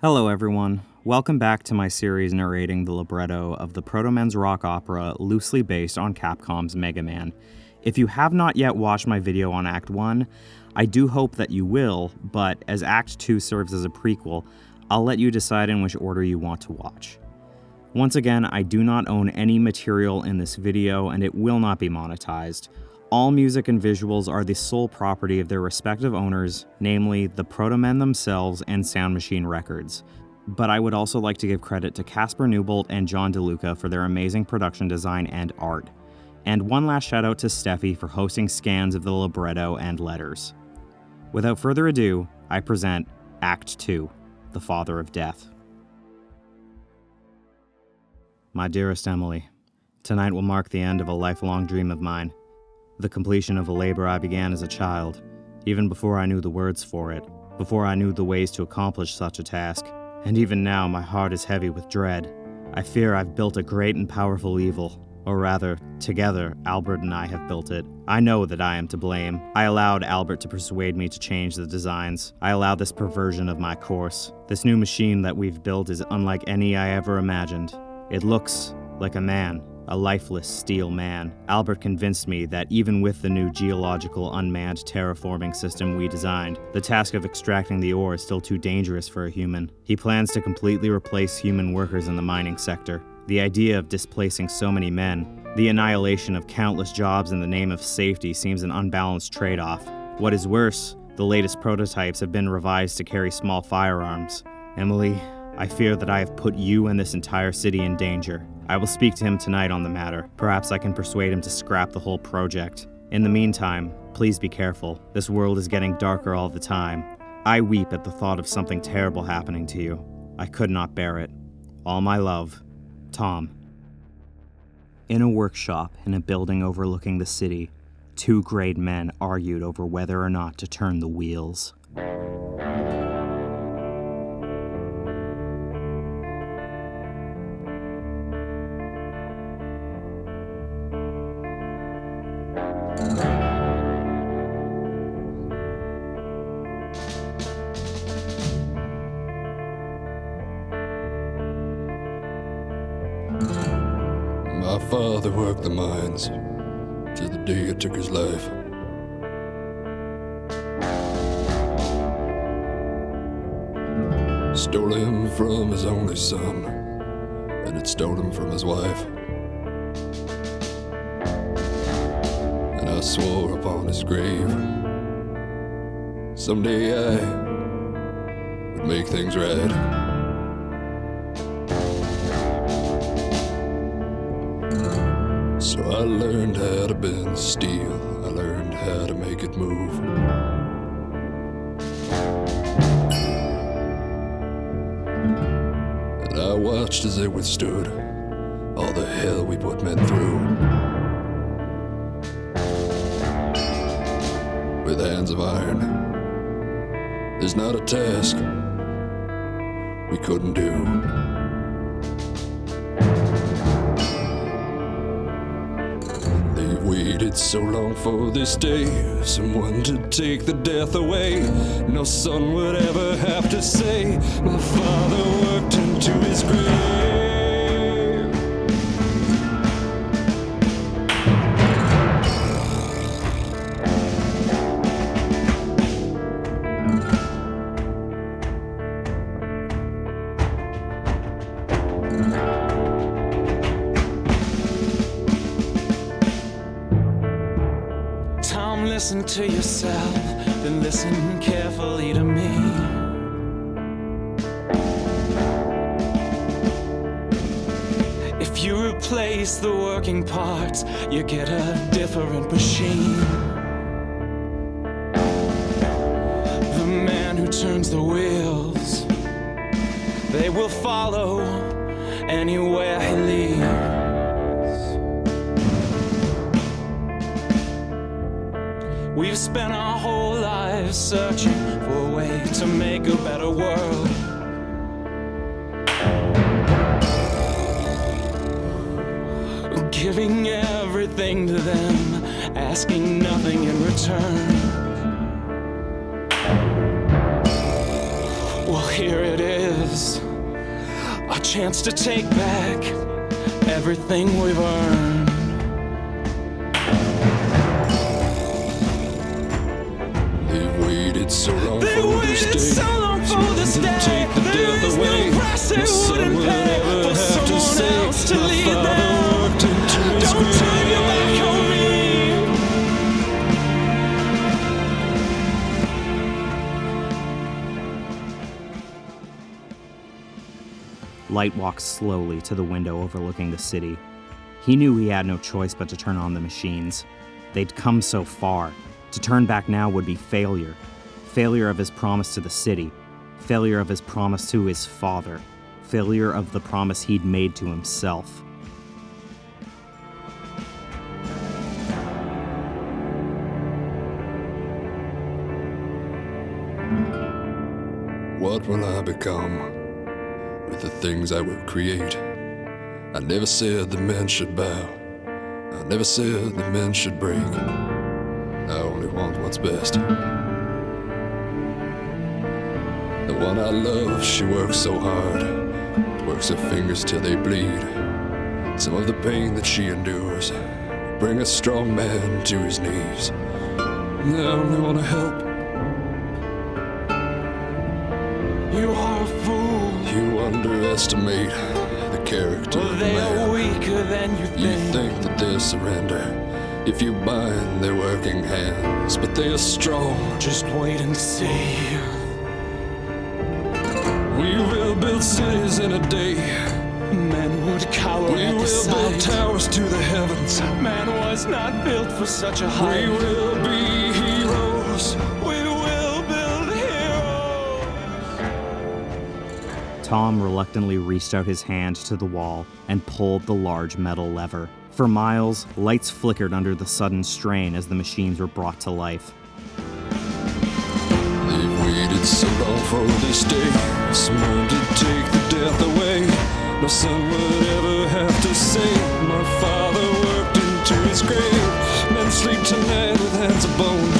Hello everyone, welcome back to my series narrating the libretto of the Protomen's rock opera loosely based on Capcom's Mega Man. If you have not yet watched my video on Act 1, I do hope that you will, but as Act 2 serves as a prequel, I'll let you decide in which order you want to watch. Once again, I do not own any material in this video and it will not be monetized. All music and visuals are the sole property of their respective owners, namely the Protomen themselves and Sound Machine Records. But I would also like to give credit to Casper Newbolt and John DeLuca for their amazing production design and art. And one last shout out to Stephie for hosting scans of the libretto and letters. Without further ado, I present Act 2, The Father of Death. My dearest Emily, tonight will mark the end of a lifelong dream of mine. The completion of a labor I began as a child, even before I knew the words for it, before I knew the ways to accomplish such a task. And even now my heart is heavy with dread. I fear I've built a great and powerful evil, or rather, together, Albert and I have built it. I know that I am to blame. I allowed Albert to persuade me to change the designs. I allowed this perversion of my course. This new machine that we've built is unlike any I ever imagined. It looks like a man. A lifeless steel man. Albert convinced me that even with the new geological unmanned terraforming system we designed, the task of extracting the ore is still too dangerous for a human. He plans to completely replace human workers in the mining sector. The idea of displacing so many men, the annihilation of countless jobs in the name of safety seems an unbalanced trade-off. What is worse, the latest prototypes have been revised to carry small firearms. Emily, I fear that I have put you and this entire city in danger. I will speak to him tonight on the matter. Perhaps I can persuade him to scrap the whole project. In the meantime, please be careful. This world is getting darker all the time. I weep at the thought of something terrible happening to you. I could not bear it. All my love, Tom. In a workshop in a building overlooking the city, two great men argued over whether or not to turn the wheels. My father worked the mines till the day it took his life. Stole him from his only son, and it stole him from his wife. And I swore upon his grave, someday I would make things right. So I learned how to bend steel, I learned how to make it move. And I watched as they withstood all the hell we put men through. With hands of iron, there's not a task we couldn't do. Waited so long for this day, someone to take the death away. No son would ever have to say, my father worked into his grave. Listen to yourself, then listen carefully to me. If you replace the working parts, you get a different machine. The man who turns the wheels, they will follow anywhere he leads. We've spent our whole lives searching for a way to make a better world. Giving everything to them, asking nothing in return. Well, here it is. is a chance to take back everything we've earned. They've waited so long They for waited this day. so long for this day. Take the There death is away. no price they No son wouldn't would pay ever for have to someone say, else to my lead father them. worked into his Don't turn your grave. back on me. Light walked slowly to the window overlooking the city. He knew he had no choice but to turn on the machines. They'd come so far. To turn back now would be failure. Failure of his promise to the city. Failure of his promise to his father. Failure of the promise he'd made to himself. What will I become with the things I will create? I never said that men should bow. I never said that men should break. I only want what's best. The one I love, she works so hard, works her fingers till they bleed. Some of the pain that she endures bring a strong man to his knees. I only want to help. You are a fool. You underestimate the character Well, of they man. are weaker than you You think. think that they'll surrender if you bind their working hands, but they are strong. Just wait and see. We will build cities in a day. Men would cower We at the will build sight. towers to the heavens. Man was not built for such a We height. will be heroes. We will build heroes. Tom reluctantly reached out his hand to the wall and pulled the large metal lever. For miles, lights flickered under the sudden strain as the machines were brought to life. They've waited so long for this day. Someone to take the death away. No son would ever have to say, my father worked into his grave. Men sleep tonight with hands of bone.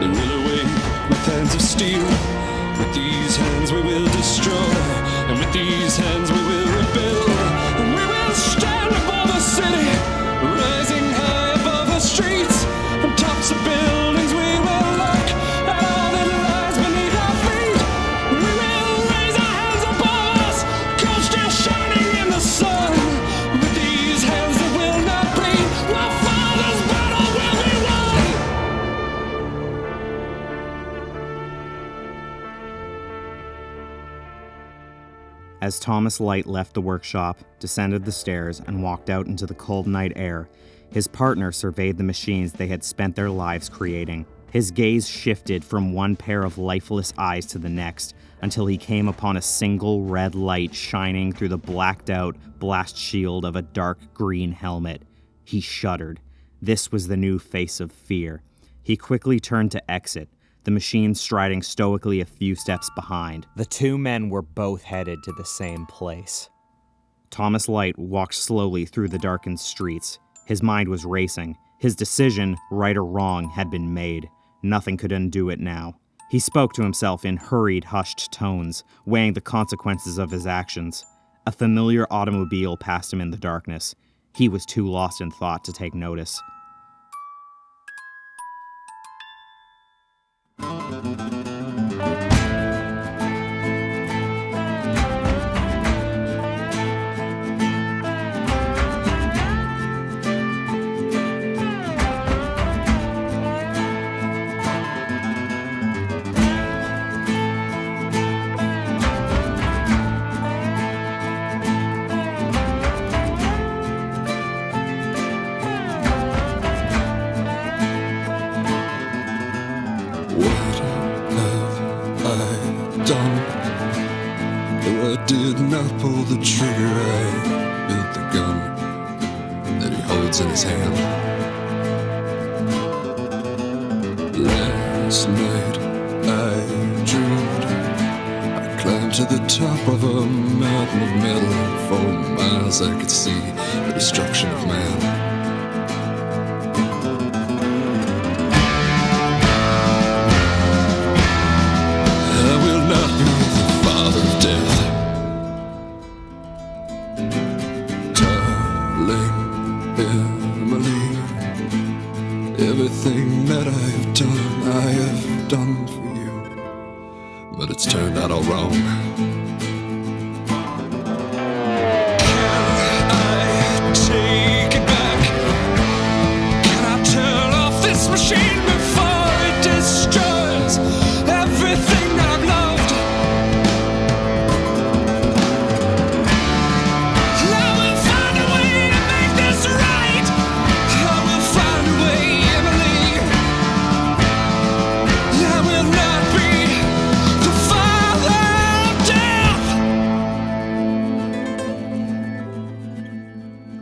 They will awake with hands of steel. With these hands we will destroy, and with these hands we will rebuild. And we will stand above the city, rising high above the streets. From tops of buildings we will look at all that lies beneath our feet. We will raise our hands above us, gold still shining in the sun. With these hands that will not bleed, my father's battle will be won. As Thomas Light left the workshop, descended the stairs, and walked out into the cold night air, his partner surveyed the machines they had spent their lives creating. His gaze shifted from one pair of lifeless eyes to the next, until he came upon a single red light shining through the blacked-out blast shield of a dark green helmet. He shuddered. This was the new face of fear. He quickly turned to exit, the machine striding stoically a few steps behind. The two men were both headed to the same place. Thomas Light walked slowly through the darkened streets. His mind was racing. His decision, right or wrong, had been made. Nothing could undo it now. He spoke to himself in hurried, hushed tones, weighing the consequences of his actions. A familiar automobile passed him in the darkness. He was too lost in thought to take notice. Though I did not pull the trigger, I built the gun that he holds in his hand. Last night I dreamed I climbed to the top of a mountain of metal. For miles I could see the destruction of man. I will not be the father of death. I've done for you, but it's turned out all wrong. Can I take it back? Can I turn off this machine before it destroys everything that I've loved? I will find a way to make this right. I will find a way, Emily. I will not be the father of death.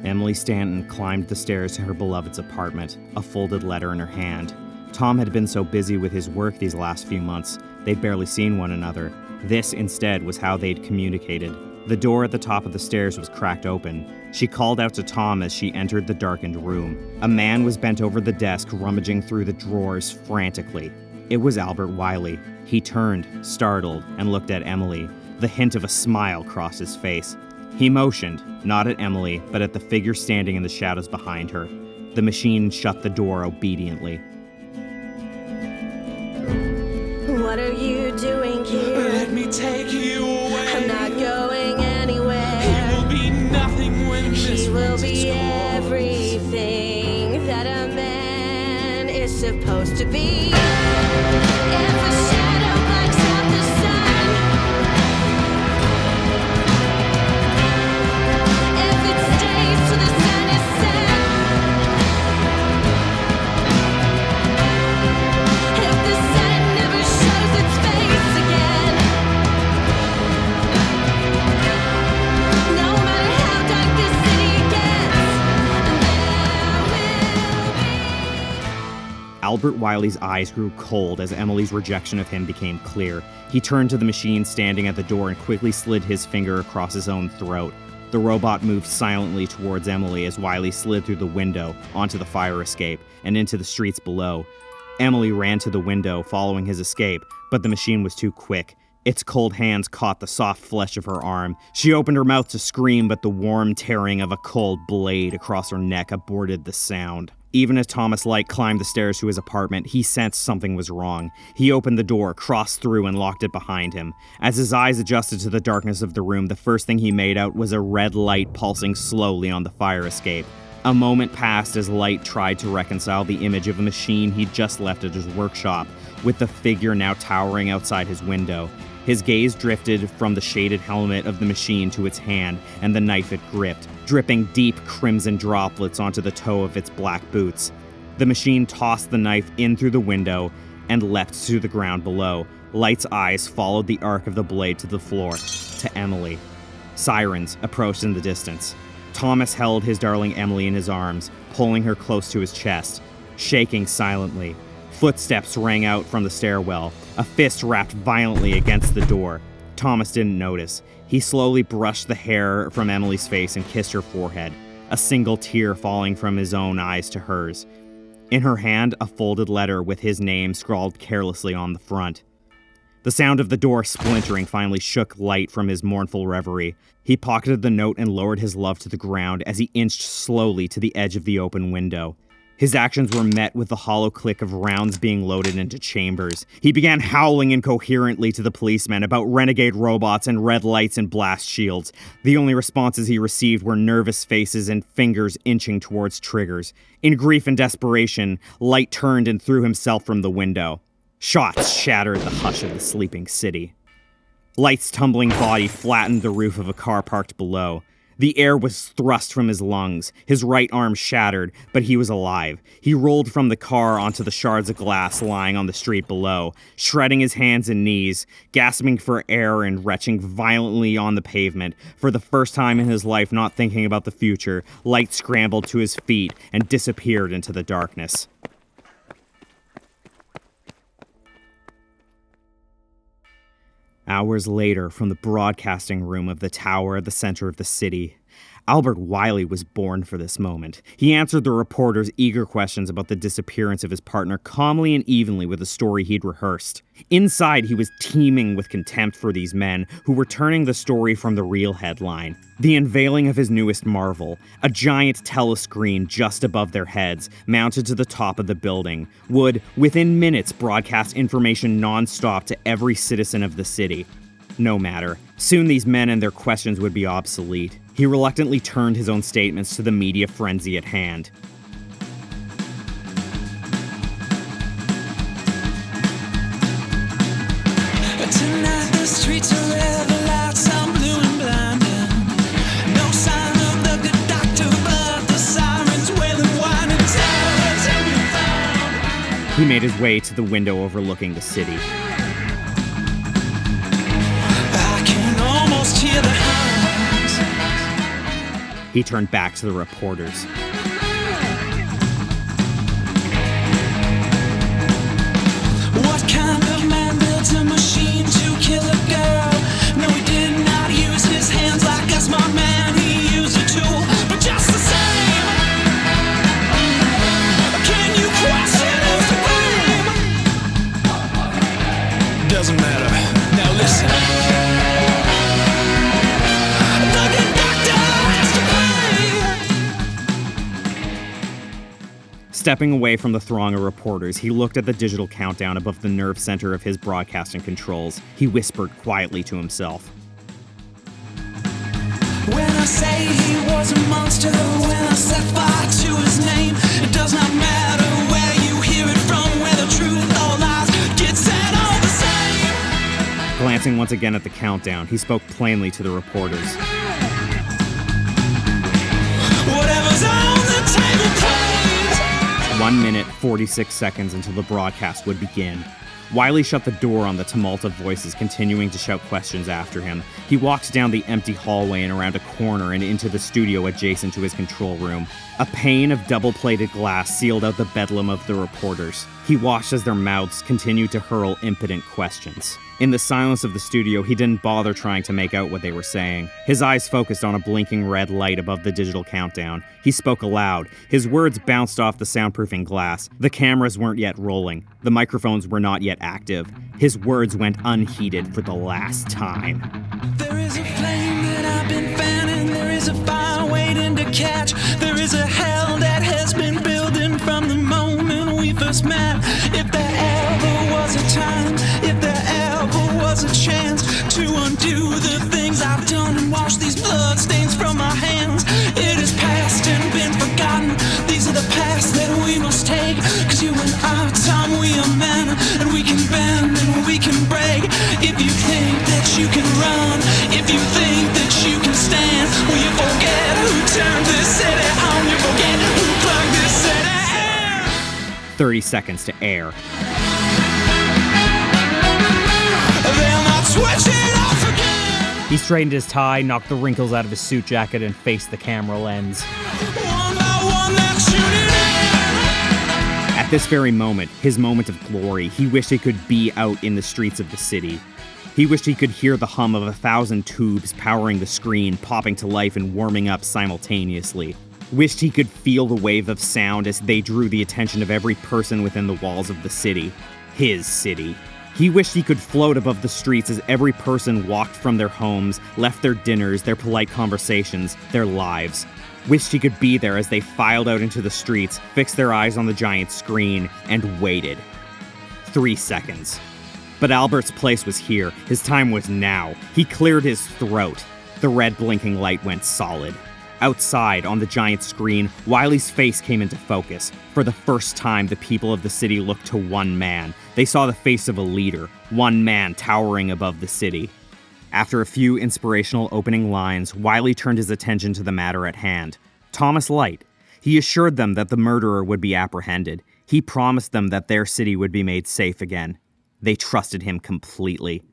Emily Stanton climbed the stairs to her beloved's apartment, a folded letter in her hand. Tom had been so busy with his work these last few months, they'd barely seen one another. This, instead, was how they'd communicated. The door at the top of the stairs was cracked open. She called out to Tom as she entered the darkened room. A man was bent over the desk, rummaging through the drawers frantically. It was Albert Wily. He turned, startled, and looked at Emily. The hint of a smile crossed his face. He motioned, not at Emily, but at the figure standing in the shadows behind her. The machine shut the door obediently. What are you doing here? Let me take you away. I'm not going anywhere. He will be nothing when this He will rings its be call. everything that a man is supposed to be. If a shadow blacks out the sun, if it stays till the sun is set, if the sun never shows its face again, no matter how dark this city gets, there will be. Albert Wily's eyes grew cold as Emily's rejection of him became clear. He turned to the machine standing at the door and quickly slid his finger across his own throat. The robot moved silently towards Emily as Wily slid through the window, onto the fire escape, and into the streets below. Emily ran to the window, following his escape, but the machine was too quick. Its cold hands caught the soft flesh of her arm. She opened her mouth to scream, but the warm tearing of a cold blade across her neck aborted the sound. Even as Thomas Light climbed the stairs to his apartment, he sensed something was wrong. He opened the door, crossed through, and locked it behind him. As his eyes adjusted to the darkness of the room, the first thing he made out was a red light pulsing slowly on the fire escape. A moment passed as Light tried to reconcile the image of a machine he'd just left at his workshop, with the figure now towering outside his window. His gaze drifted from the shaded helmet of the machine to its hand and the knife it gripped, dripping deep crimson droplets onto the toe of its black boots. The machine tossed the knife in through the window and leapt to the ground below. Light's eyes followed the arc of the blade to the floor, to Emily. Sirens approached in the distance. Thomas held his darling Emily in his arms, pulling her close to his chest, shaking silently. Footsteps rang out from the stairwell. A fist rapped violently against the door. Thomas didn't notice. He slowly brushed the hair from Emily's face and kissed her forehead, a single tear falling from his own eyes to hers. In her hand, a folded letter with his name scrawled carelessly on the front. The sound of the door splintering finally shook Light from his mournful reverie. He pocketed the note and lowered his love to the ground as he inched slowly to the edge of the open window. His actions were met with the hollow click of rounds being loaded into chambers. He began howling incoherently to the policemen about renegade robots and red lights and blast shields. The only responses he received were nervous faces and fingers inching towards triggers. In grief and desperation, Light turned and threw himself from the window. Shots shattered the hush of the sleeping city. Light's tumbling body flattened the roof of a car parked below. The air was thrust from his lungs. His right arm shattered, but he was alive. He rolled from the car onto the shards of glass lying on the street below, shredding his hands and knees, gasping for air and retching violently on the pavement. For the first time in his life, not thinking about the future, Light scrambled to his feet and disappeared into the darkness. Hours later, from the broadcasting room of the tower at the center of the city, Albert Wily was born for this moment. He answered the reporter's eager questions about the disappearance of his partner calmly and evenly with a story he'd rehearsed. Inside, he was teeming with contempt for these men who were turning the story from the real headline. The unveiling of his newest marvel, a giant telescreen just above their heads, mounted to the top of the building, would, within minutes, broadcast information non-stop to every citizen of the city. No matter. Soon these men and their questions would be obsolete. He reluctantly turned his own statements to the media frenzy at hand. Tonight the streets are red lights, I'm blue and blinding. No sign of the good doctor, but the sirens wailing wine and terrors have been found. He made his way to the window overlooking the city. I can almost hear the hounds. He turned back to the reporters. What kind of man built a machine to kill a girl? No, he did not use his hands like us, my man. He used a tool, but just the same. Can you question his blame? Doesn't matter. Now listen. The good doctor has to pay. Stepping away from the throng of reporters, he looked at the digital countdown above the nerve center of his broadcasting controls. He whispered quietly to himself. When I say he was a monster, when I set fire to his name, it does not matter where you hear it from, whether truth or lies, get said all the same. Glancing once again at the countdown, he spoke plainly to the reporters. Whatever's on the table, please. 1 minute, 46 seconds until the broadcast would begin. Wily shut the door on the tumult of voices continuing to shout questions after him. He walked down the empty hallway and around a corner and into the studio adjacent to his control room. A pane of double-plated glass sealed out the bedlam of the reporters. He watched as their mouths continued to hurl impotent questions. In the silence of the studio, he didn't bother trying to make out what they were saying. His eyes focused on a blinking red light above the digital countdown. He spoke aloud. His words bounced off the soundproofing glass. The cameras weren't yet rolling. The microphones were not yet active. His words went unheeded for the last time. There is a flame that I've been fanning, there is a fire waiting to catch, there is a hell that has been building from the moment we first met. If there ever was a time, if there ever was a chance to undo the things I've done and wash these bloodstains from my hands, it is past and been forgotten. These are the paths that we must take, cause you and I, Tom, we are men, and we can bend and we can break. If you think that you can run, if you think that you can stand, will you forget who turned this city on? You forget who plugged this city in. 30 seconds to air. They'll not switch it off again. He straightened his tie, knocked the wrinkles out of his suit jacket, and faced the camera lens. One by one, they'll shoot it in. At this very moment, his moment of glory, he wished he could be out in the streets of the city. He wished he could hear the hum of 1,000 tubes powering the screen, popping to life and warming up simultaneously. Wished he could feel the wave of sound as they drew the attention of every person within the walls of the city. His city. He wished he could float above the streets as every person walked from their homes, left their dinners, their polite conversations, their lives. Wished he could be there as they filed out into the streets, fixed their eyes on the giant screen, and waited. 3 seconds. But Albert's place was here. His time was now. He cleared his throat. The red blinking light went solid. Outside, on the giant screen, Wily's face came into focus. For the first time, the people of the city looked to one man. They saw the face of a leader, one man towering above the city. After a few inspirational opening lines, Wily turned his attention to the matter at hand. Thomas Light. He assured them that the murderer would be apprehended. He promised them that their city would be made safe again. They trusted him completely.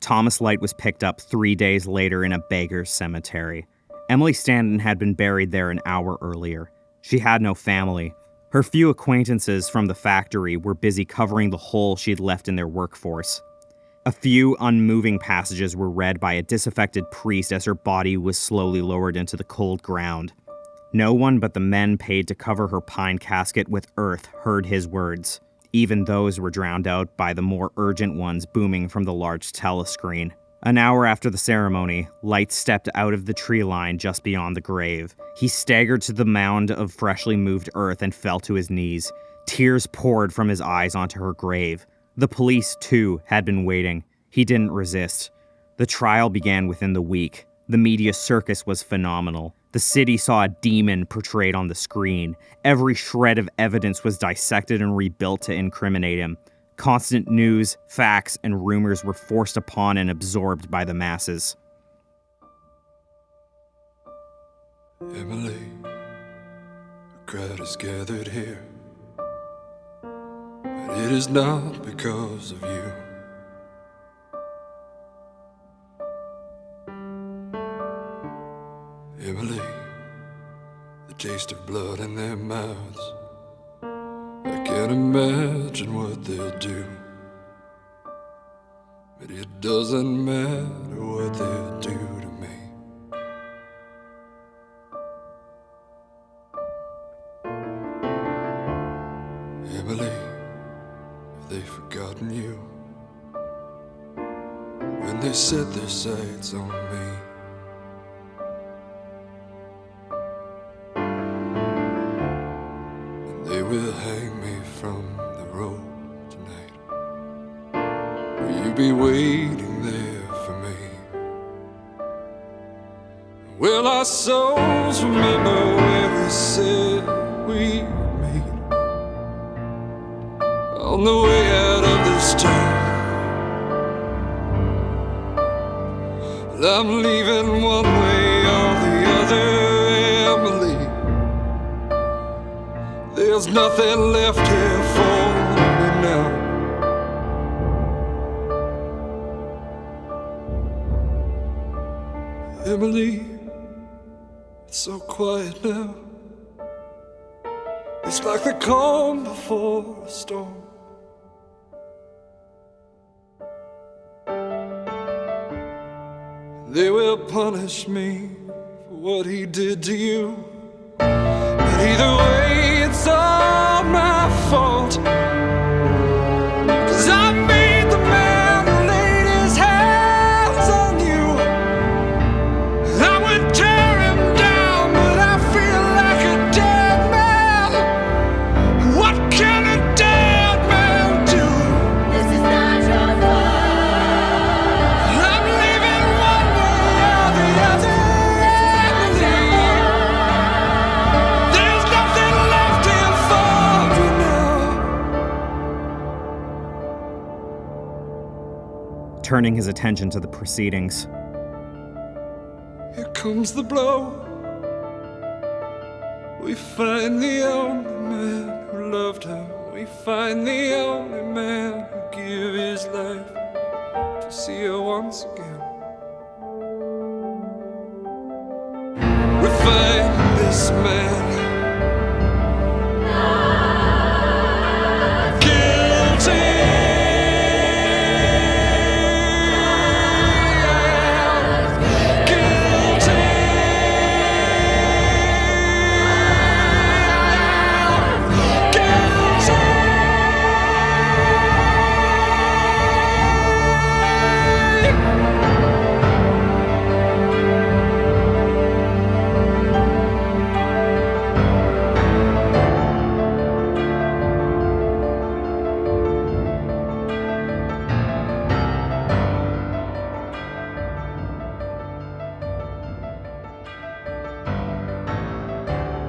Thomas Light was picked up 3 days later in a beggar's cemetery. Emily Stanton had been buried there an hour earlier. She had no family. Her few acquaintances from the factory were busy covering the hole she'd left in their workforce. A few unmoving passages were read by a disaffected priest as her body was slowly lowered into the cold ground. No one but the men paid to cover her pine casket with earth heard his words. Even those were drowned out by the more urgent ones booming from the large telescreen. An hour after the ceremony, Light stepped out of the tree line just beyond the grave. He staggered to the mound of freshly moved earth and fell to his knees. Tears poured from his eyes onto her grave. The police, too, had been waiting. He didn't resist. The trial began within the week. The media circus was phenomenal. The city saw a demon portrayed on the screen. Every shred of evidence was dissected and rebuilt to incriminate him. Constant news, facts, and rumors were forced upon and absorbed by the masses. Emily, a crowd is gathered here, but it is not because of you. Emily, the taste of blood in their mouths, I can't imagine what they'll do, but it doesn't matter what they'll do to me. Emily, have they forgotten you when they set their sights on me? They will hang me from the road tonight. Will you be waiting there for me? Will our souls remember where we said we'd meet? On the way out of this town, I'm leaving one way or the other, Emily. There's nothing left here for me now. Emily, it's so quiet now. It's like the calm before a storm. They will punish me for what he did to you, but either way it's all my fault, 'cause I made the man who laid his hands on you. I would tear him down, but I feel like a dead man. What can a dead man do? This is not your fault. I'm leaving one way or the other. There's nothing left here for me now. Turning his attention to the proceedings, Here comes the blow. We find the only man who loved her. We find the only man who gave his life to see her once again. We find this man guilty.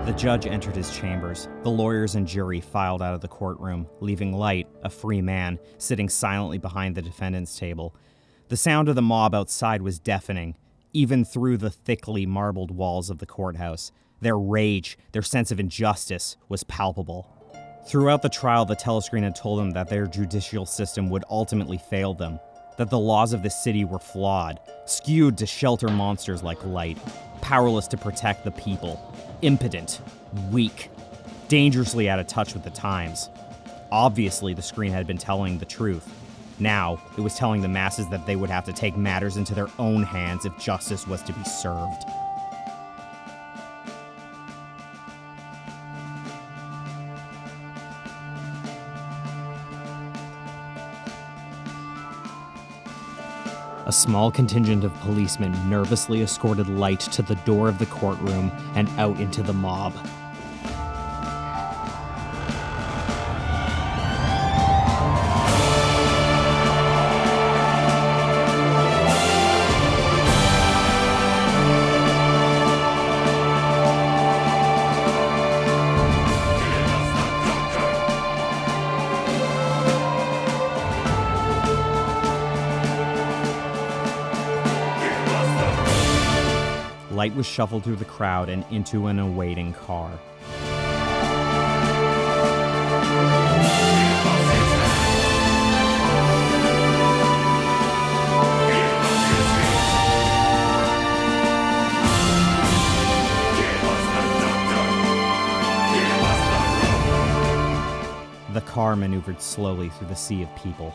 the judge entered his chambers. The lawyers and jury filed out of the courtroom, leaving Light, a free man, sitting silently behind the defendant's table. The sound of the mob outside was deafening, even through the thickly marbled walls of the courthouse. Their rage, their sense of injustice, was palpable. Throughout the trial, the telescreen had told them that their judicial system would ultimately fail them, that the laws of the city were flawed, skewed to shelter monsters like Light, powerless to protect the people, impotent, weak, dangerously out of touch with the times. Obviously, the screen had been telling the truth. Now, it was telling the masses that they would have to take matters into their own hands if justice was to be served. A small contingent of policemen nervously escorted Light to the door of the courtroom and out into the mob. Light was shuffled through the crowd and into an awaiting car. The car maneuvered slowly through the sea of people.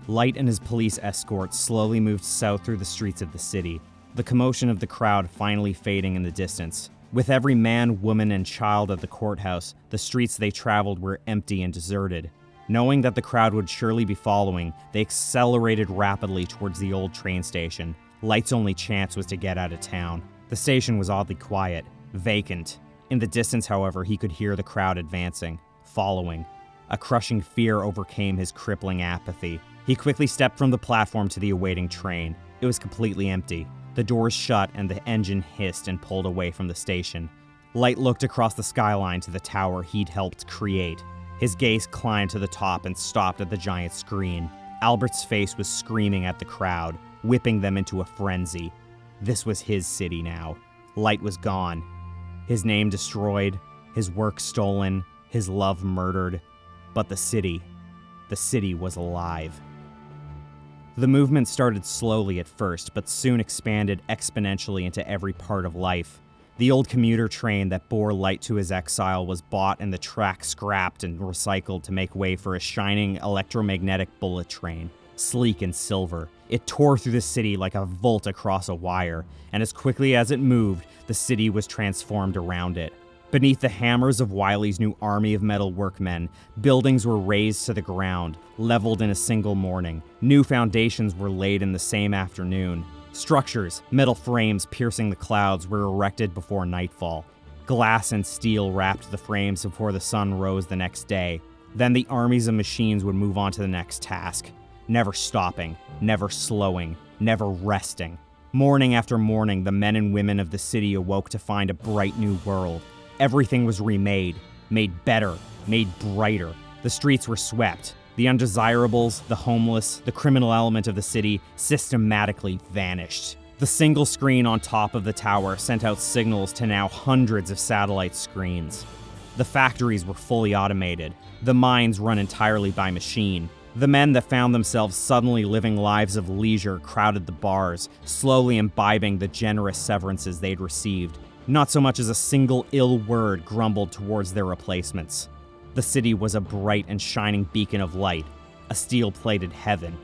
Light and his police escort slowly moved south through the streets of the city, the commotion of the crowd finally fading in the distance. With every man, woman, and child at the courthouse, the streets they traveled were empty and deserted. Knowing that the crowd would surely be following, they accelerated rapidly towards the old train station. Light's only chance was to get out of town. The station was oddly quiet, vacant. In the distance, however, he could hear the crowd advancing, following. A crushing fear overcame his crippling apathy. He quickly stepped from the platform to the awaiting train. It was completely empty. The doors shut and the engine hissed and pulled away from the station. Light looked across the skyline to the tower he'd helped create. His gaze climbed to the top and stopped at the giant screen. Albert's face was screaming at the crowd, whipping them into a frenzy. This was his city now. Light was gone. His name destroyed, his work stolen, his love murdered. But the city was alive. The movement started slowly at first, but soon expanded exponentially into every part of life. The old commuter train that bore Light to his exile was bought and the track scrapped and recycled to make way for a shining electromagnetic bullet train. Sleek and silver, it tore through the city like a volt across a wire, and as quickly as it moved, the city was transformed around it. Beneath the hammers of Wily's new army of metal workmen, buildings were razed to the ground, leveled in a single morning. New foundations were laid in the same afternoon. Structures, metal frames piercing the clouds, were erected before nightfall. Glass and steel wrapped the frames before the sun rose the next day. Then the armies of machines would move on to the next task, never stopping, never slowing, never resting. Morning after morning, the men and women of the city awoke to find a bright new world. Everything was remade, made better, made brighter. The streets were swept. The undesirables, the homeless, the criminal element of the city systematically vanished. The single screen on top of the tower sent out signals to now hundreds of satellite screens. The factories were fully automated. The mines run entirely by machine. The men that found themselves suddenly living lives of leisure crowded the bars, slowly imbibing the generous severances they'd received. Not so much as a single ill word grumbled towards their replacements. The city was a bright and shining beacon of light, a steel-plated heaven.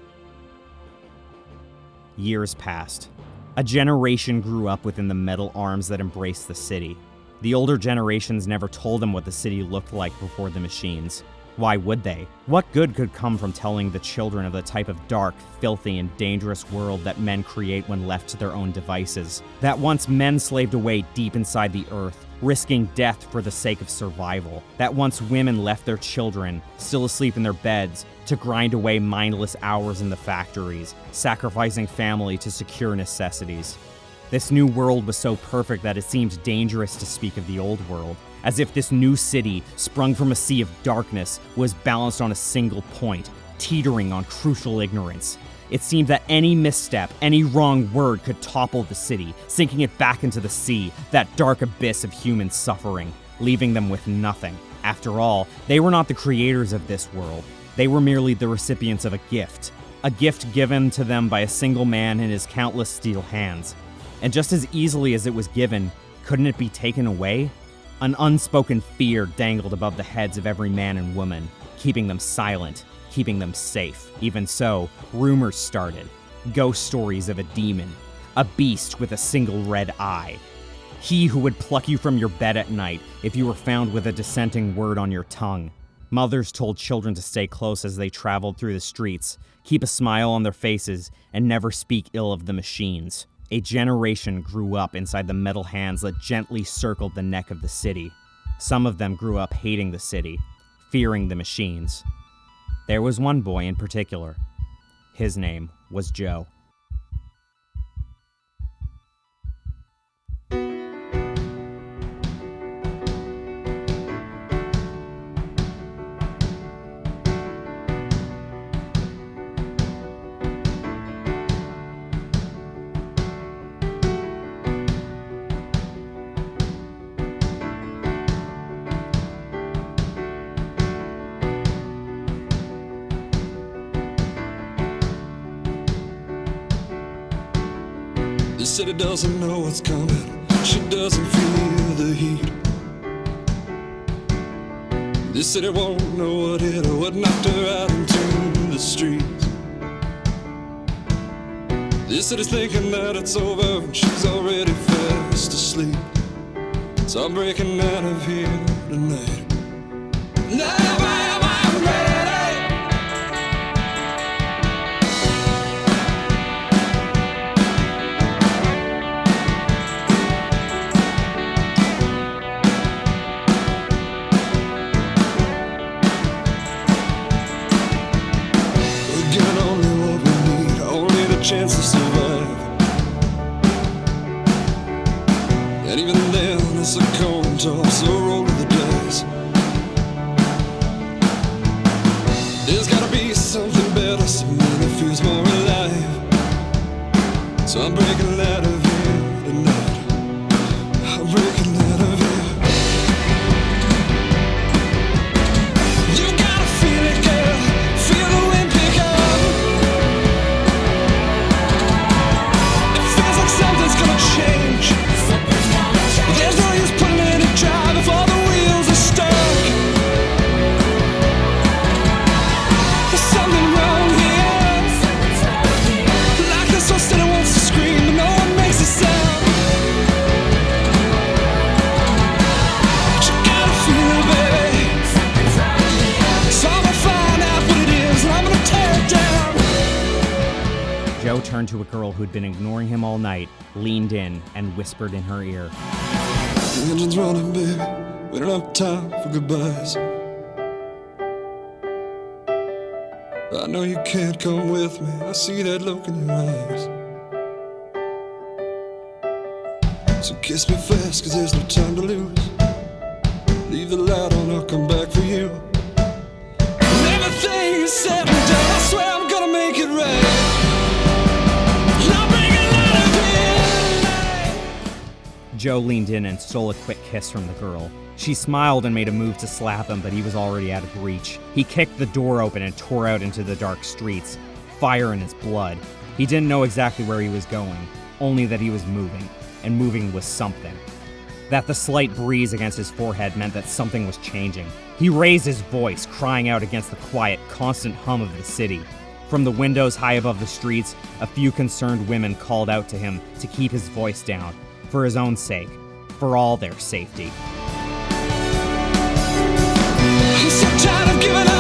Years passed. A generation grew up within the metal arms that embraced the city. The older generations never told them what the city looked like before the machines. Why would they? What good could come from telling the children of the type of dark, filthy, and dangerous world that men create when left to their own devices? That once men slaved away deep inside the earth, risking death for the sake of survival. That once women left their children, still asleep in their beds, to grind away mindless hours in the factories, sacrificing family to secure necessities. This new world was so perfect that it seemed dangerous to speak of the old world, as if this new city, sprung from a sea of darkness, was balanced on a single point, teetering on crucial ignorance. It seemed that any misstep, any wrong word could topple the city, sinking it back into the sea, that dark abyss of human suffering, leaving them with nothing. After all, they were not the creators of this world. They were merely the recipients of a gift given to them by a single man in his countless steel hands. And just as easily as it was given, couldn't it be taken away? An unspoken fear dangled above the heads of every man and woman, keeping them silent, keeping them safe. Even so, rumors started. Ghost stories of a demon, a beast with a single red eye. He who would pluck you from your bed at night if you were found with a dissenting word on your tongue. Mothers told children to stay close as they traveled through the streets, keep a smile on their faces, and never speak ill of the machines. A generation grew up inside the metal hands that gently circled the neck of the city. Some of them grew up hating the city, fearing the machines. There was one boy in particular. His name was Joe. This city doesn't know what's coming. She doesn't feel the heat. This city won't know what hit her, what knocked her out into the streets. This city's thinking that it's over and she's already fast asleep. So I'm breaking out of here tonight. Now I'm ready. Chance to survive, and even then it's a coin toss, so roll of the dice. There's gotta be something better, something that feels more alive. So I'm breaking out of here tonight. I'm breaking out of here. You gotta feel it, girl. Feel the wind pick up. Something's gonna change. There's no use putting in a drive if all the wheels are stuck. There's something wrong here. Like this one still wants to scream, but no one makes a sound. But you gotta feel it, baby. So I'm gonna find out what it is, and I'm gonna tear it down. Joe turned to a girl who'd been ignoring him all night, leaned in, and whispered in her ear. The engine's running, baby. We don't have time for goodbyes. I know you can't come with me. I see that look in your eyes. So kiss me fast, 'cause there's no time to lose. Leave the light on, I'll come back for you. And everything is said and done, I swear I'm gonna make it right. Joe leaned in and stole a quick kiss from the girl. She smiled and made a move to slap him, but he was already out of reach. He kicked the door open and tore out into the dark streets, fire in his blood. He didn't know exactly where he was going, only that he was moving, and moving was something. That the slight breeze against his forehead meant that something was changing. He raised his voice, crying out against the quiet, constant hum of the city. From the windows high above the streets, a few concerned women called out to him to keep his voice down. For his own sake, for all their safety. I'm so tired of giving up.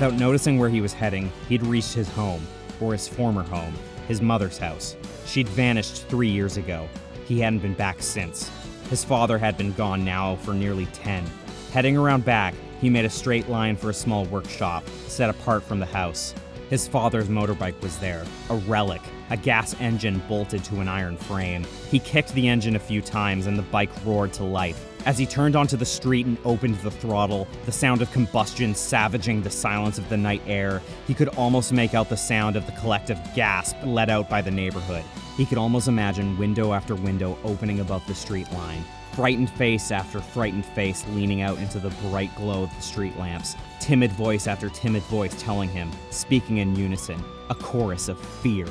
Without noticing where he was heading, he'd reached his home, or his former home, his mother's house. She'd vanished 3 years ago. He hadn't been back since. His father had been gone now for nearly 10. Heading around back, he made a straight line for a small workshop, set apart from the house. His father's motorbike was there, a relic, a gas engine bolted to an iron frame. He kicked the engine a few times and the bike roared to life. As he turned onto the street and opened the throttle, the sound of combustion savaging the silence of the night air, he could almost make out the sound of the collective gasp let out by the neighborhood. He could almost imagine window after window opening above the street line. Frightened face after frightened face leaning out into the bright glow of the street lamps. Timid voice after timid voice telling him, speaking in unison, a chorus of fear.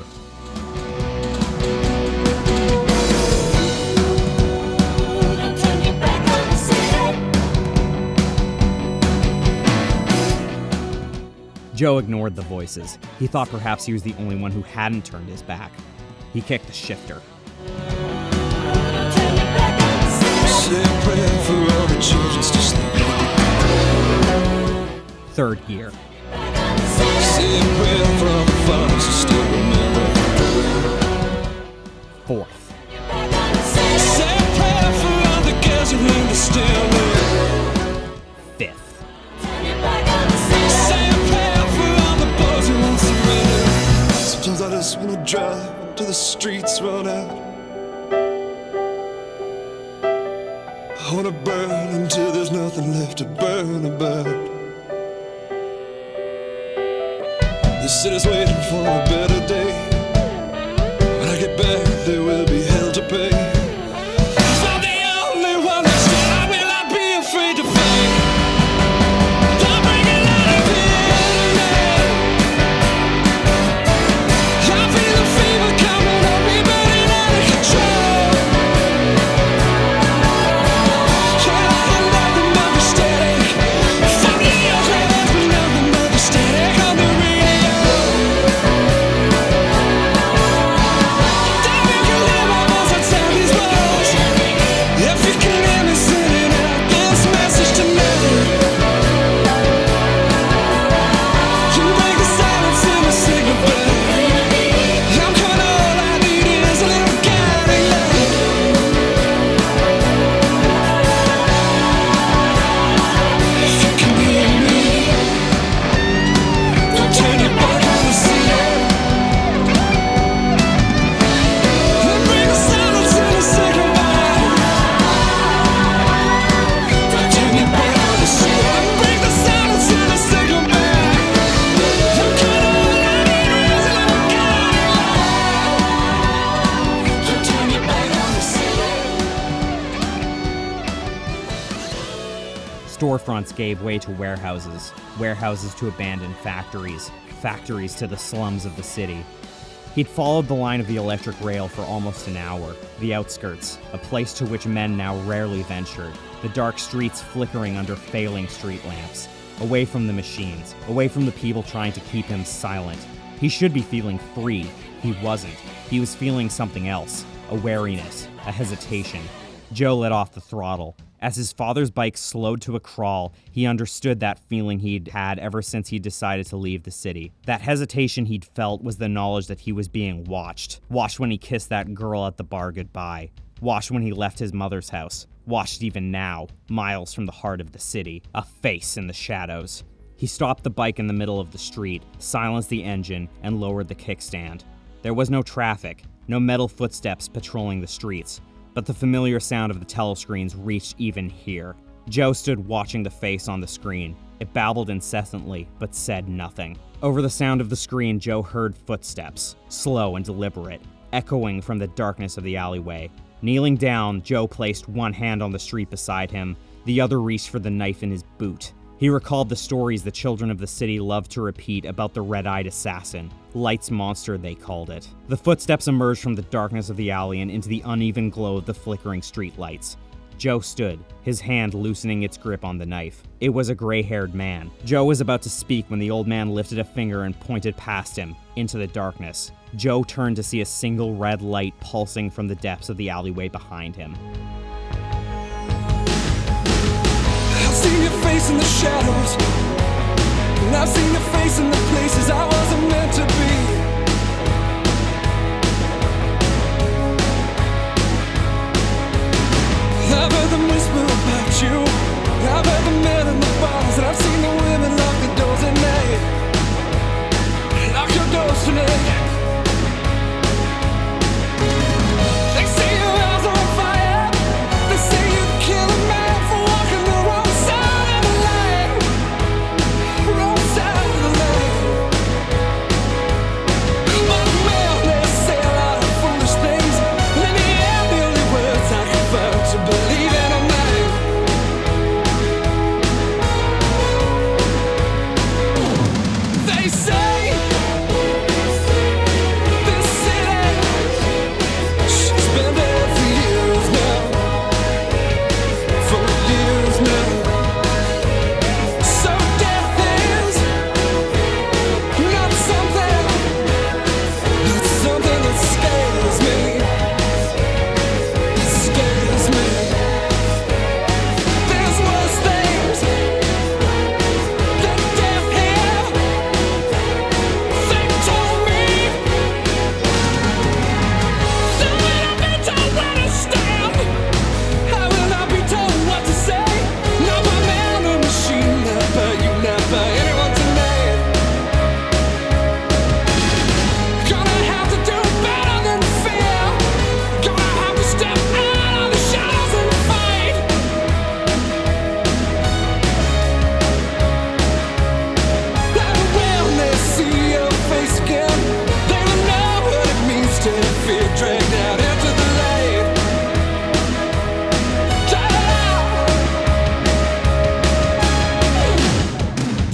Joe ignored the voices. He thought perhaps he was the only one who hadn't turned his back. He kicked the shifter. Say a prayer for all the children still sleeping. Third gear. Say a prayer for all the fathers who still remember. Fourth. Say a prayer for all the girls who learn to still live. Fifth. Say a prayer for all the boys who won't surrender. Sometimes I just wanna drive until the streets run out. I wanna burn until there's nothing left to burn about. This city's waiting for a better day. When I get back, there will be hell to pay. If I'm the only one that's still, will I be afraid to fight? Don't bring it out of here. I feel the fever coming on me, burning out of control. Storefronts gave way to warehouses, warehouses to abandoned factories, factories to the slums of the city. He'd followed the line of the electric rail for almost an hour, the outskirts, a place to which men now rarely ventured, the dark streets flickering under failing street lamps, away from the machines, away from the people trying to keep him silent. He should be feeling free. He wasn't. He was feeling something else, a wariness, a hesitation. Joe let off the throttle. As his father's bike slowed to a crawl, he understood that feeling he'd had ever since he decided to leave the city. That hesitation he'd felt was the knowledge that he was being watched. Watched when he kissed that girl at the bar goodbye. Watched when he left his mother's house. Watched even now, miles from the heart of the city. A face in the shadows. He stopped the bike in the middle of the street, silenced the engine, and lowered the kickstand. There was no traffic, no metal footsteps patrolling the streets. But the familiar sound of the telescreens reached even here. Joe stood watching the face on the screen. It babbled incessantly, but said nothing. Over the sound of the screen, Joe heard footsteps, slow and deliberate, echoing from the darkness of the alleyway. Kneeling down, Joe placed one hand on the street beside him, the other reached for the knife in his boot. He recalled the stories the children of the city loved to repeat about the red-eyed assassin. Light's monster, they called it. The footsteps emerged from the darkness of the alley and into the uneven glow of the flickering streetlights. Joe stood, his hand loosening its grip on the knife. It was a gray-haired man. Joe was about to speak when the old man lifted a finger and pointed past him, into the darkness. Joe turned to see a single red light pulsing from the depths of the alleyway behind him. I've seen your face in the shadows, And I've seen the face in the places I wasn't meant to be. I've heard them whisper about you. I've heard the men in the bars, and I've seen the women lock the doors at night. Lock your doors tonight. They say your eyes are on fire. They say you'd kill a man for walking the wrong side of the line. Wrong side of the line. But man, they say a lot of foolish things. And in the end, the only words I can find to believe in are mine. They say this city, she's been there for years now. For years now. So death is not something that scares me. It scares me. There's worse things than death here. They told me that when I've been told where to stand, I will not be told what to say. Not by man or machine, not by you, not by anyone tonight. Gonna have to do better than fear. Gonna have to step out of the shadows and fight. And when they see your face again, they will know what it means to feel dragged out into the light.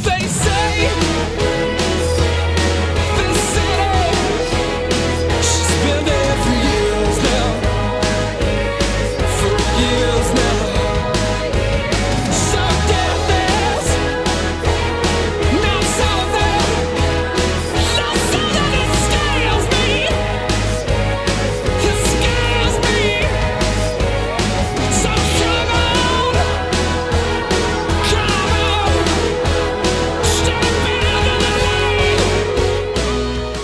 They say this city, she's been there for years now. For years now. So death is not something that scares me. It scares me. So come on, step into the light.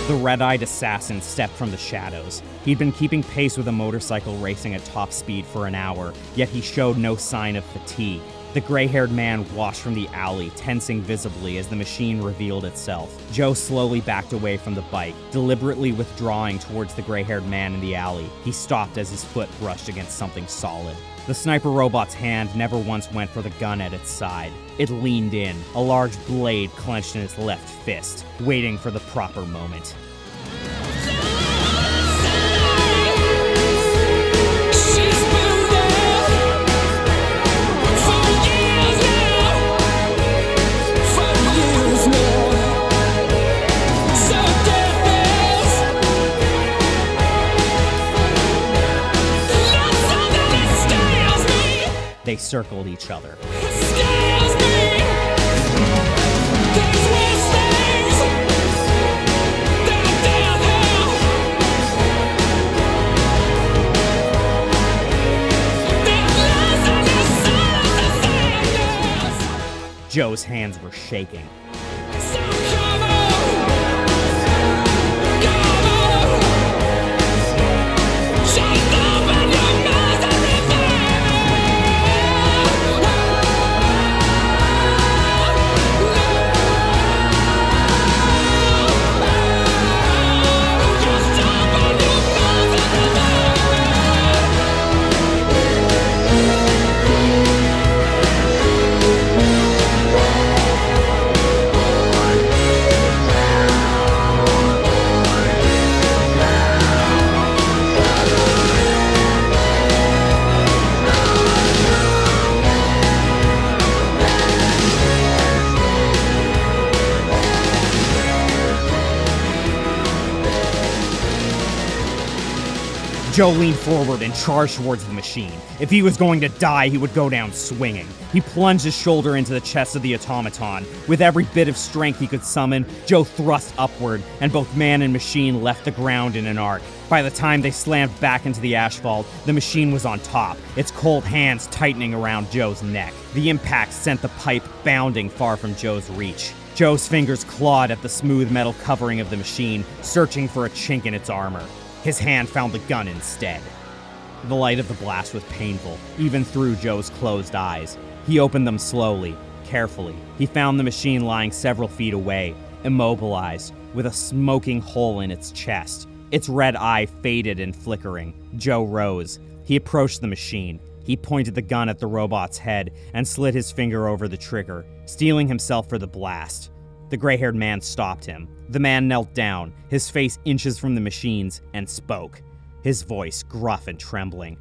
The red-eyed assassin stepped from the shadows. He'd been keeping pace with a motorcycle racing at top speed for an hour, yet he showed no sign of fatigue. The gray-haired man watched from the alley, tensing visibly as the machine revealed itself. Joe slowly backed away from the bike, deliberately withdrawing towards the gray-haired man in the alley. He stopped as his foot brushed against something solid. The sniper robot's hand never once went for the gun at its side. It leaned in, a large blade clenched in its left fist, waiting for the proper moment. She's been there for years now. For years now. So death is not something that scares me. They circled each other. Scares me. There's worse things than death here. There's lies on the side of sadness. Joe's hands were shaking. So come on, just open your mouth and Joe leaned forward and charged towards the machine. If he was going to die, he would go down swinging. He plunged his shoulder into the chest of the automaton. With every bit of strength he could summon, Joe thrust upward, and both man and machine left the ground in an arc. By the time they slammed back into the asphalt, the machine was on top, its cold hands tightening around Joe's neck. The impact sent the pipe bounding far from Joe's reach. Joe's fingers clawed at the smooth metal covering of the machine, searching for a chink in its armor. His hand found the gun instead. The light of the blast was painful, even through Joe's closed eyes. He opened them slowly, carefully. He found the machine lying several feet away, immobilized, with a smoking hole in its chest. Its red eye faded and flickering. Joe rose. He approached the machine. He pointed the gun at the robot's head and slid his finger over the trigger, steeling himself for the blast. The gray-haired man stopped him. The man knelt down, his face inches from the machine's, and spoke, his voice gruff and trembling.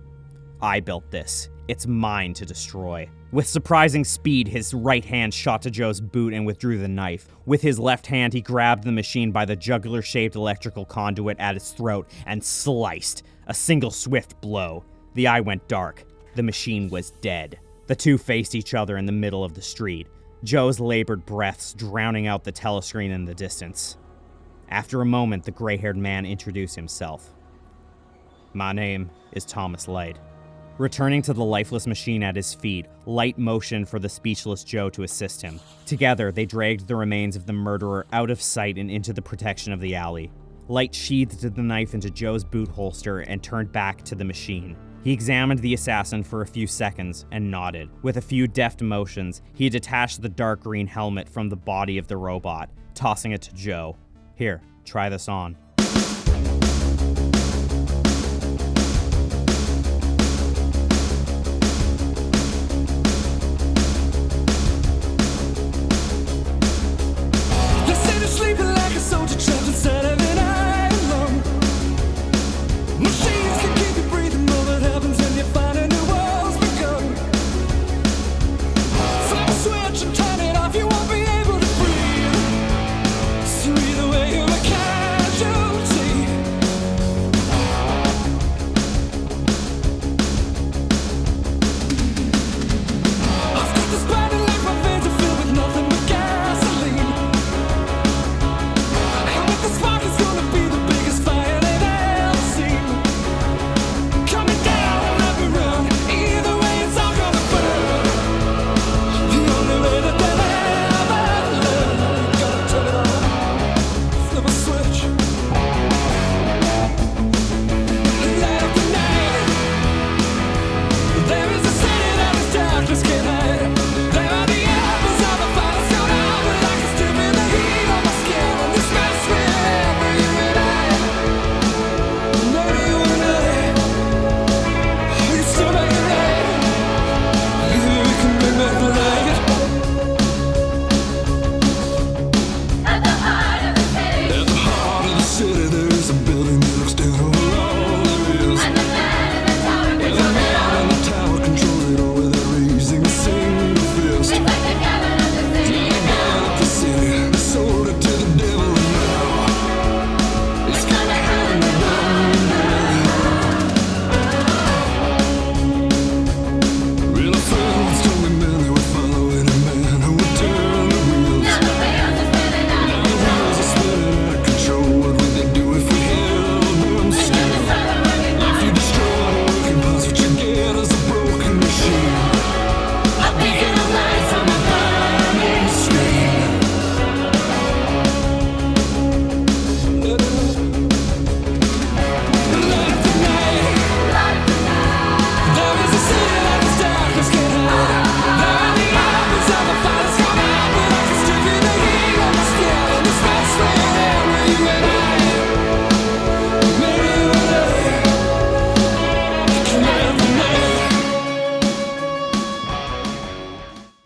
"I built this. It's mine to destroy." With surprising speed, his right hand shot to Joe's boot and withdrew the knife. With his left hand, he grabbed the machine by the jugular-shaped electrical conduit at its throat and sliced. A single swift blow. The eye went dark. The machine was dead. The two faced each other in the middle of the street, Joe's labored breaths drowning out the telescreen in the distance. After a moment, the gray-haired man introduced himself. "My name is Thomas Light." Returning to the lifeless machine at his feet, Light motioned for the speechless Joe to assist him. Together, they dragged the remains of the murderer out of sight and into the protection of the alley. Light sheathed the knife into Joe's boot holster and turned back to the machine. He examined the assassin for a few seconds and nodded. With a few deft motions, he detached the dark green helmet from the body of the robot, tossing it to Joe. "Here, try this on."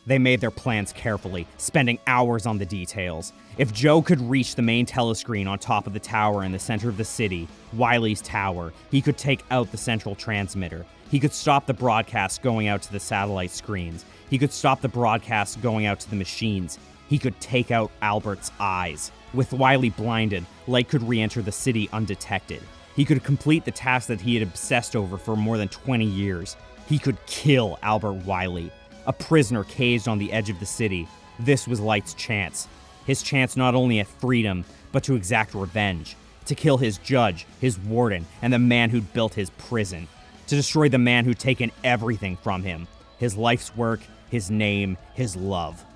They made their plans carefully, spending hours on the details. If Joe could reach the main telescreen on top of the tower in the center of the city, Wily's tower, he could take out the central transmitter. He could stop the broadcast going out to the satellite screens. He could stop the broadcast going out to the machines. He could take out Albert's eyes. With Wily blinded, Light could re-enter the city undetected. He could complete the task that he had obsessed over for more than 20 years. He could kill Albert Wily. A prisoner caged on the edge of the city. This was Light's chance. His chance not only at freedom, but to exact revenge. To kill his judge, his warden, and the man who'd built his prison. To destroy the man who'd taken everything from him. His life's work, his name, his love.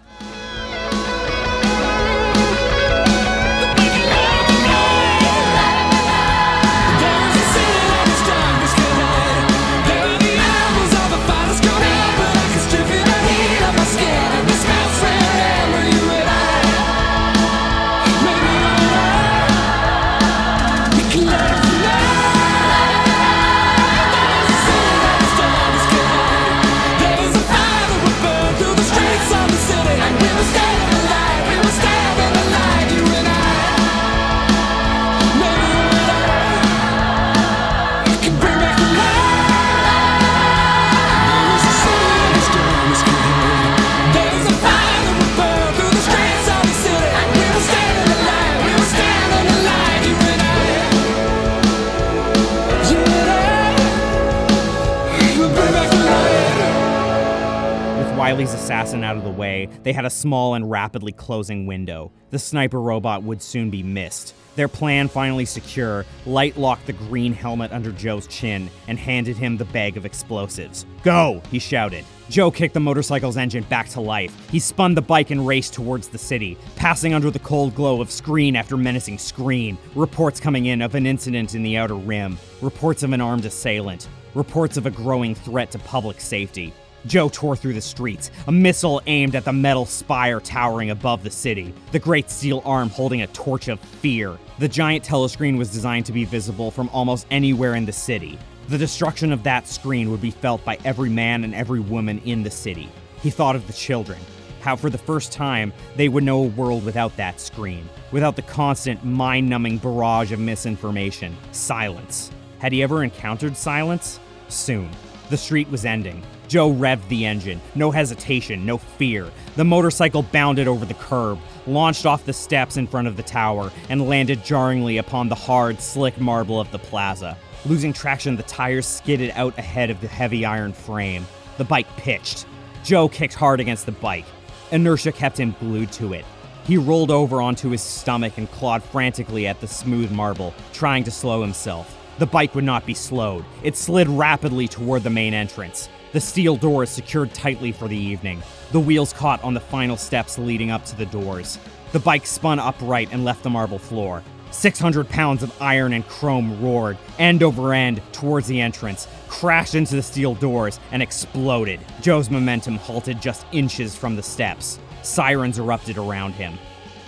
Wily's assassin out of the way, they had a small and rapidly closing window. The sniper robot would soon be missed. Their plan finally secure, Light locked the green helmet under Joe's chin and handed him the bag of explosives. "Go!" he shouted. Joe kicked the motorcycle's engine back to life. He spun the bike and raced towards the city, passing under the cold glow of screen after menacing screen. Reports coming in of an incident in the Outer Rim. Reports of an armed assailant. Reports of a growing threat to public safety. Joe tore through the streets, a missile aimed at the metal spire towering above the city, the great steel arm holding a torch of fear. The giant telescreen was designed to be visible from almost anywhere in the city. The destruction of that screen would be felt by every man and every woman in the city. He thought of the children, how for the first time they would know a world without that screen, without the constant, mind-numbing barrage of misinformation, silence. Had he ever encountered silence? Soon. The street was ending. Joe revved the engine. No hesitation, no fear. The motorcycle bounded over the curb, launched off the steps in front of the tower, and landed jarringly upon the hard, slick marble of the plaza. Losing traction, the tires skidded out ahead of the heavy iron frame. The bike pitched. Joe kicked hard against the bike. Inertia kept him glued to it. He rolled over onto his stomach and clawed frantically at the smooth marble, trying to slow himself. The bike would not be slowed. It slid rapidly toward the main entrance. The steel doors secured tightly for the evening. The wheels caught on the final steps leading up to the doors. The bike spun upright and left the marble floor. 600 pounds of iron and chrome roared, end over end, towards the entrance, crashed into the steel doors, and exploded. Joe's momentum halted just inches from the steps. Sirens erupted around him.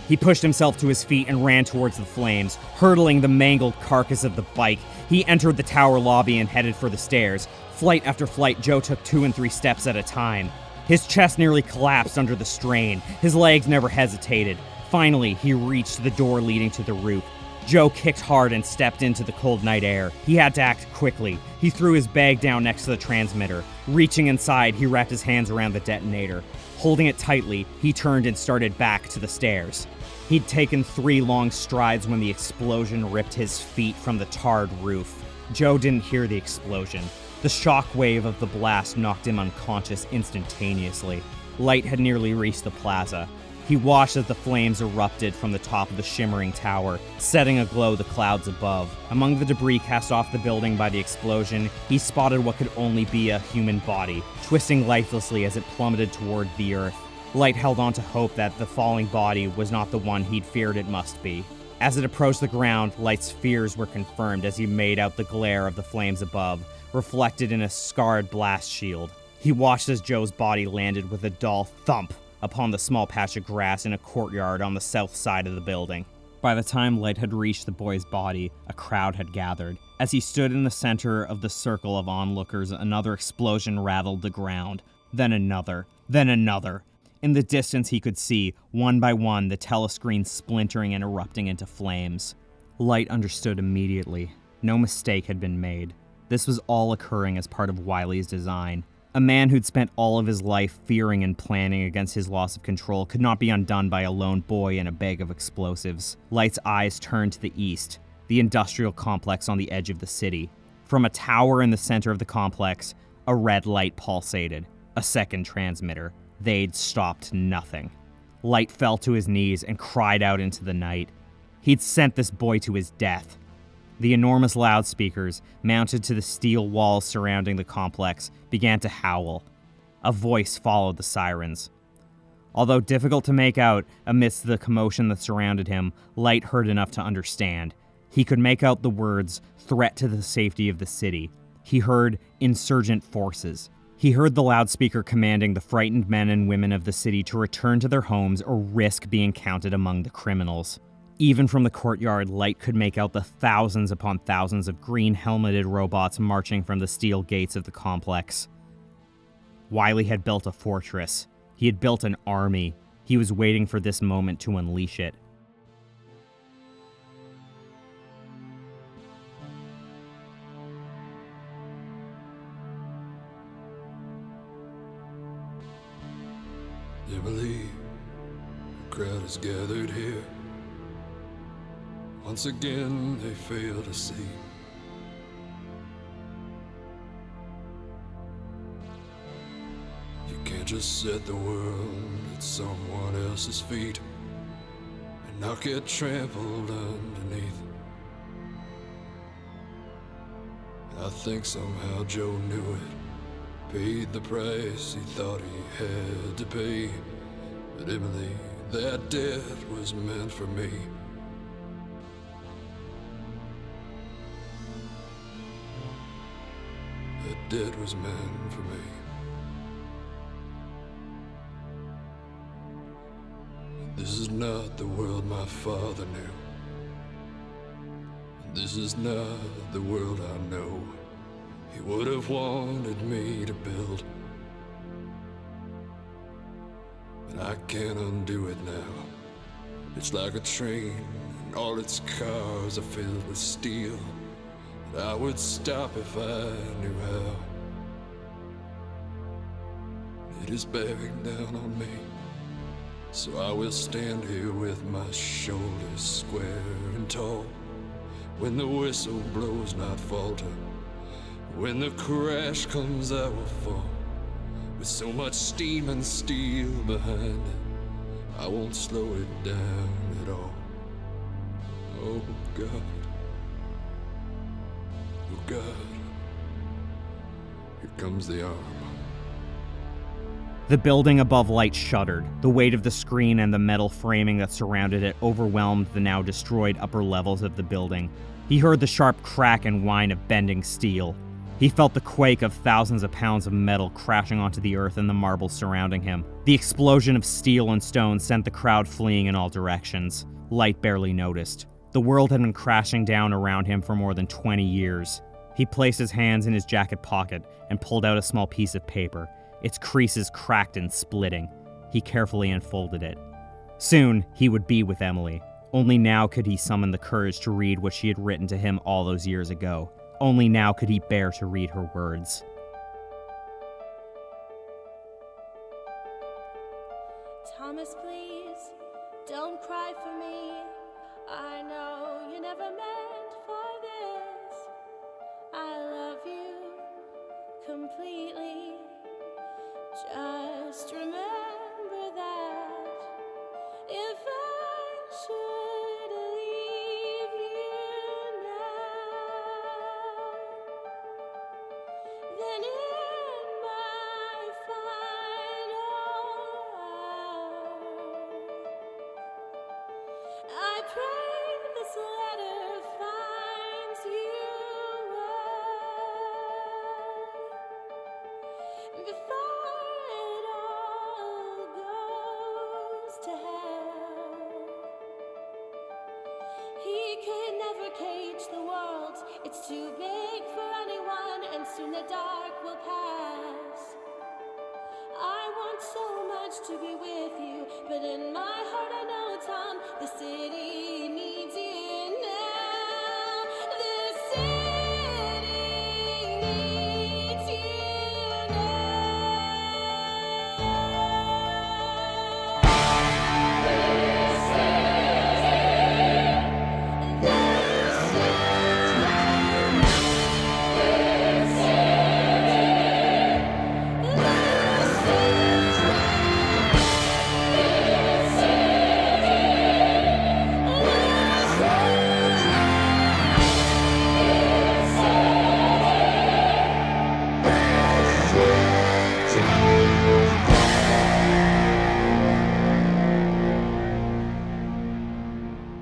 He pushed himself to his feet and ran towards the flames, hurtling the mangled carcass of the bike. He entered the tower lobby and headed for the stairs. Flight after flight, Joe took 2 and 3 steps at a time. His chest nearly collapsed under the strain. His legs never hesitated. Finally, he reached the door leading to the roof. Joe kicked hard and stepped into the cold night air. He had to act quickly. He threw his bag down next to the transmitter. Reaching inside, he wrapped his hands around the detonator. Holding it tightly, he turned and started back to the stairs. He'd taken 3 long strides when the explosion ripped his feet from the tarred roof. Joe didn't hear the explosion. The shockwave of the blast knocked him unconscious instantaneously. Light had nearly reached the plaza. He watched as the flames erupted from the top of the shimmering tower, setting aglow the clouds above. Among the debris cast off the building by the explosion, he spotted what could only be a human body, twisting lifelessly as it plummeted toward the earth. Light held on to hope that the falling body was not the one he'd feared it must be. As it approached the ground, Light's fears were confirmed as he made out the glare of the flames above, reflected in a scarred blast shield. He watched as Joe's body landed with a dull thump upon the small patch of grass in a courtyard on the south side of the building. By the time Light had reached the boy's body, a crowd had gathered. As he stood in the center of the circle of onlookers, another explosion rattled the ground. Then another. Then another. In the distance he could see, one by one, the telescreen splintering and erupting into flames. Light understood immediately. No mistake had been made. This was all occurring as part of Wily's design. A man who'd spent all of his life fearing and planning against his loss of control could not be undone by a lone boy and a bag of explosives. Light's eyes turned to the east, the industrial complex on the edge of the city. From a tower in the center of the complex, a red light pulsated. A second transmitter. They'd stopped nothing. Light fell to his knees and cried out into the night. He'd sent this boy to his death. The enormous loudspeakers, mounted to the steel walls surrounding the complex, began to howl. A voice followed the sirens. Although difficult to make out amidst the commotion that surrounded him, Light heard enough to understand. He could make out the words, "threat to the safety of the city." He heard "insurgent forces." He heard the loudspeaker commanding the frightened men and women of the city to return to their homes or risk being counted among the criminals. Even from the courtyard, Light could make out the thousands upon thousands of green-helmeted robots marching from the steel gates of the complex. Wily had built a fortress. He had built an army. He was waiting for this moment to unleash it. They believe the crowd is gathered here. Once again, they fail to see. You can't just set the world at someone else's feet and not get trampled underneath. I think somehow Joe knew it, paid the price he thought he had to pay. But Emily, that debt was meant for me. That debt was meant for me. This is not the world my father knew. This is not the world I know he would have wanted me to build. But I can't undo it now. It's like a train, and all its cars are filled with steel. And I would stop if I knew how. It is bearing down on me, so I will stand here with my shoulders square and tall. When the whistle blows, not falter. When the crash comes, I will fall. With so much steam and steel behind it, I won't slow it down at all. Oh God. Oh God. Here comes the arm. The building above Light shuddered. The weight of the screen and the metal framing that surrounded it overwhelmed the now destroyed upper levels of the building. He heard the sharp crack and whine of bending steel. He felt the quake of thousands of pounds of metal crashing onto the earth and the marble surrounding him. The explosion of steel and stone sent the crowd fleeing in all directions. Light barely noticed. The world had been crashing down around him for more than 20 years. He placed his hands in his jacket pocket and pulled out a small piece of paper. Its creases cracked and splitting. He carefully unfolded it. Soon, he would be with Emily. Only now could he summon the courage to read what she had written to him all those years ago. Only now could he bear to read her words. Thomas, please, don't cry for me. I know you never meant for this. I love you completely. Just remember that if I should leave you now, then in my final hour, I pray this letter finds you well before it all goes to hell. He could never cage the world, it's too big for anyone, and soon the dark will pass. I want so much to be with you, but in my heart I know, Tom, the city needs you now. The city needs you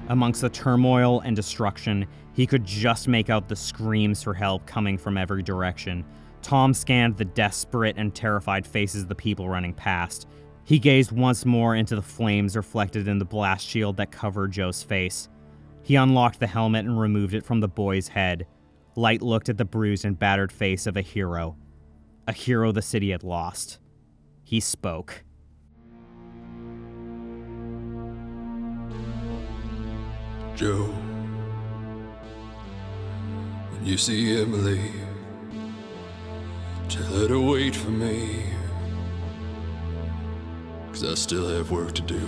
Amongst the turmoil and destruction, he could just make out the screams for help coming from every direction. Tom scanned the desperate and terrified faces of the people running past. He gazed once more into the flames reflected in the blast shield that covered Joe's face. He unlocked the helmet and removed it from the boy's head. Light looked at the bruised and battered face of a hero the city had lost. He spoke. Joe, when you see Emily, tell her to wait for me, 'cause I still have work to do.